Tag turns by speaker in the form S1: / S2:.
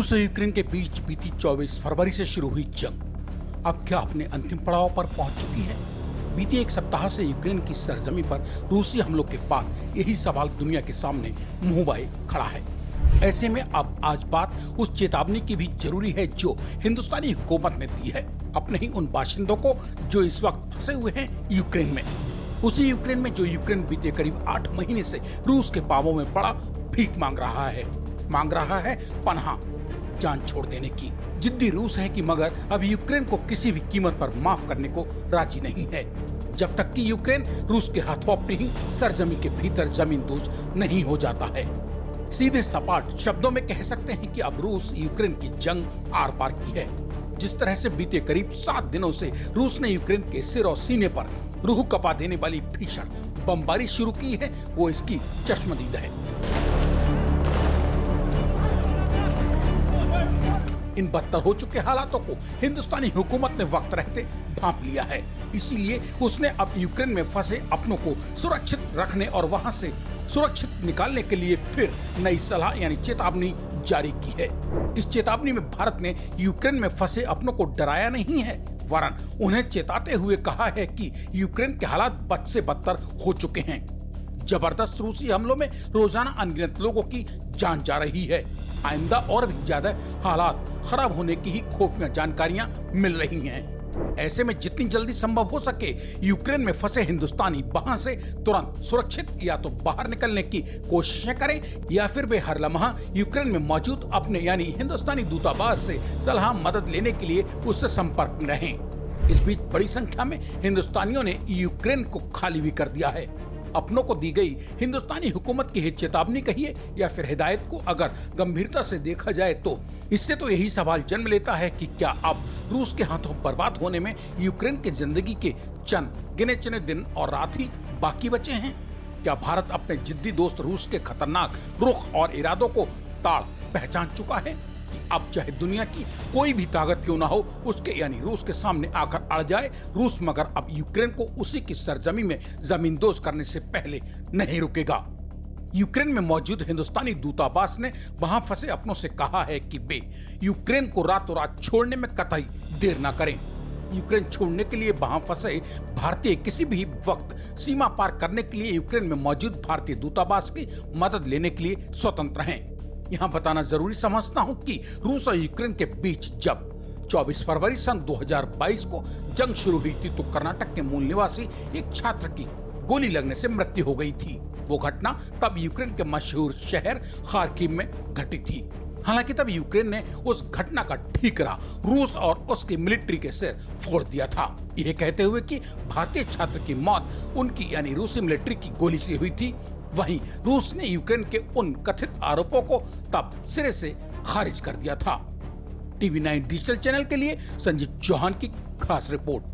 S1: रूस और यूक्रेन के बीच बीती 24 फरवरी से शुरू हुई जंग अब क्या अपने अंतिम पड़ाव पर पहुंच चुकी है। बीते एक सप्ताह से यूक्रेन की सरजमी पर रूसी हमलों के बाद यही सवाल दुनिया के सामने मुंह बाए खड़ा है। ऐसे में अब आज बात उस चेतावनी की भी जरूरी है जो हिंदुस्तानी हुकूमत ने दी है अपने ही उन बाशिंदों को जो इस वक्त फंसे हुए हैं यूक्रेन में। उसी यूक्रेन में जो यूक्रेन बीते करीब 8 महीने से रूस के पांवों में पड़ा भीख मांग रहा है पनाह, जान छोड़ देने की। जिद्दी रूस है कि मगर अब यूक्रेन को किसी भी कीमत पर माफ करने को राजी नहीं है जब तक कि यूक्रेन रूस के हाथों अपनी ही सरजमी के भीतर जमींदोज नहीं हो जाता है। सीधे सपाट शब्दों में कह सकते हैं कि अब रूस यूक्रेन की जंग आर पार की है। जिस तरह से बीते करीब 7 दिनों से रूस ने यूक्रेन के सिर और सीने पर रूह कपा देने वाली भीषण बमबारी शुरू की है वो इसकी चश्मदीद है। इन बदतर हो चुके हालातों को हिंदुस्तानी हुकूमत ने वक्त रहते भांप लिया है। इसीलिए उसने अब यूक्रेन में फंसे अपनों को सुरक्षित रखने और वहां से सुरक्षित निकालने के लिए फिर नई सलाह यानी चेतावनी जारी की है। इस चेतावनी में भारत ने यूक्रेन में फंसे अपनों को डराया नहीं है वरन उन्हें चेताते हुए कहा है कि यूक्रेन के हालात बद से बदतर हो चुके हैं। जबरदस्त रूसी हमलों में रोजाना अनगिनत लोगों की जान जा रही है। आइंदा और भी ज्यादा हालात खराब होने की ही खुफिया जानकारियां मिल रही हैं। ऐसे में जितनी जल्दी संभव हो सके यूक्रेन में फंसे हिंदुस्तानी वहां से तुरंत सुरक्षित या तो बाहर निकलने की कोशिशें करें या फिर वे हर लम्हा यूक्रेन में मौजूद अपने यानी हिंदुस्तानी दूतावास से सलाह मदद लेने के लिए उससे संपर्क में रहें। इस बीच बड़ी संख्या में हिंदुस्तानियों ने यूक्रेन को खाली भी कर दिया है। अपनों को दी गई हिंदुस्तानी हुकूमत की चेतावनी कहिए या फिर हिदायत को अगर गंभीरता से देखा जाए तो इससे तो यही सवाल जन्म लेता है कि क्या अब रूस के हाथों बर्बाद होने में यूक्रेन के जिंदगी के चंद गिने चुने दिन और रात ही बाकी बचे हैं। क्या भारत अपने जिद्दी दोस्त रूस के खतरनाक रुख और इरादों को ताड़ पहचान चुका है कि अब चाहे दुनिया की कोई भी ताकत क्यों ना हो उसके यानी रूस के सामने आकर अड़ जाए, रूस मगर अब यूक्रेन को उसी की सरजमी में जमींदोज करने से पहले नहीं रुकेगा। यूक्रेन में मौजूद हिंदुस्तानी दूतावास ने वहां फंसे अपनों से कहा है कि वे यूक्रेन को रातों रात छोड़ने में कतई देर न करें। यूक्रेन छोड़ने के लिए वहां फंसे भारतीय किसी भी वक्त सीमा पार करने के लिए यूक्रेन में मौजूद भारतीय दूतावास की मदद लेने के लिए स्वतंत्र हैं। यहाँ बताना जरूरी समझता हूँ कि रूस और यूक्रेन के बीच जब 24 फरवरी सन 2022 को जंग शुरू हुई थी तो कर्नाटक के मूल निवासी एक छात्र की गोली लगने से मृत्यु हो गई थी। वो घटना तब यूक्रेन के मशहूर शहर खार्किव में घटी थी। हालांकि तब यूक्रेन ने उस घटना का ठीकरा रूस और उसकी मिलिट्री के सिर फोड़ दिया था, यह कहते हुए कि भारतीय छात्र की मौत उनकी यानी रूसी मिलिट्री की गोली से हुई थी। वहीं रूस ने यूक्रेन के उन कथित आरोपों को तब सिरे से खारिज कर दिया था। टीवी 9 डिजिटल चैनल के लिए संजीव चौहान की खास रिपोर्ट।